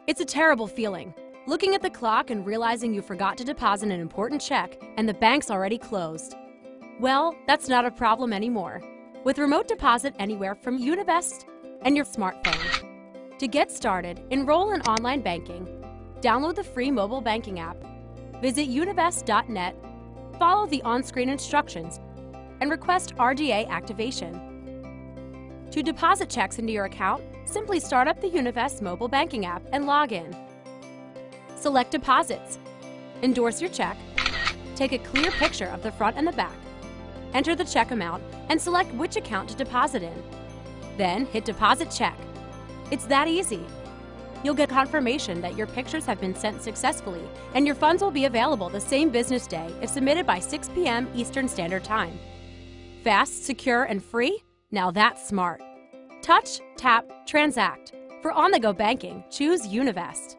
It's a terrible feeling, looking at the clock and realizing you forgot to deposit an important check and the bank's already closed. Well, that's not a problem anymore with Remote Deposit Anywhere from Univest and your smartphone. To get started, enroll in online banking, download the free mobile banking app, visit univest.net, follow the on-screen instructions, and request RDA activation. To deposit checks into your account, simply start up the Univest mobile banking app and log in. Select Deposits, endorse your check, take a clear picture of the front and the back, enter the check amount, and select which account to deposit in. Then hit Deposit Check. It's that easy. You'll get confirmation that your pictures have been sent successfully, and your funds will be available the same business day if submitted by 6 p.m. Eastern Standard Time. Fast, secure, and free? Now that's smart. Touch, tap, transact. For on-the-go banking, choose Univest.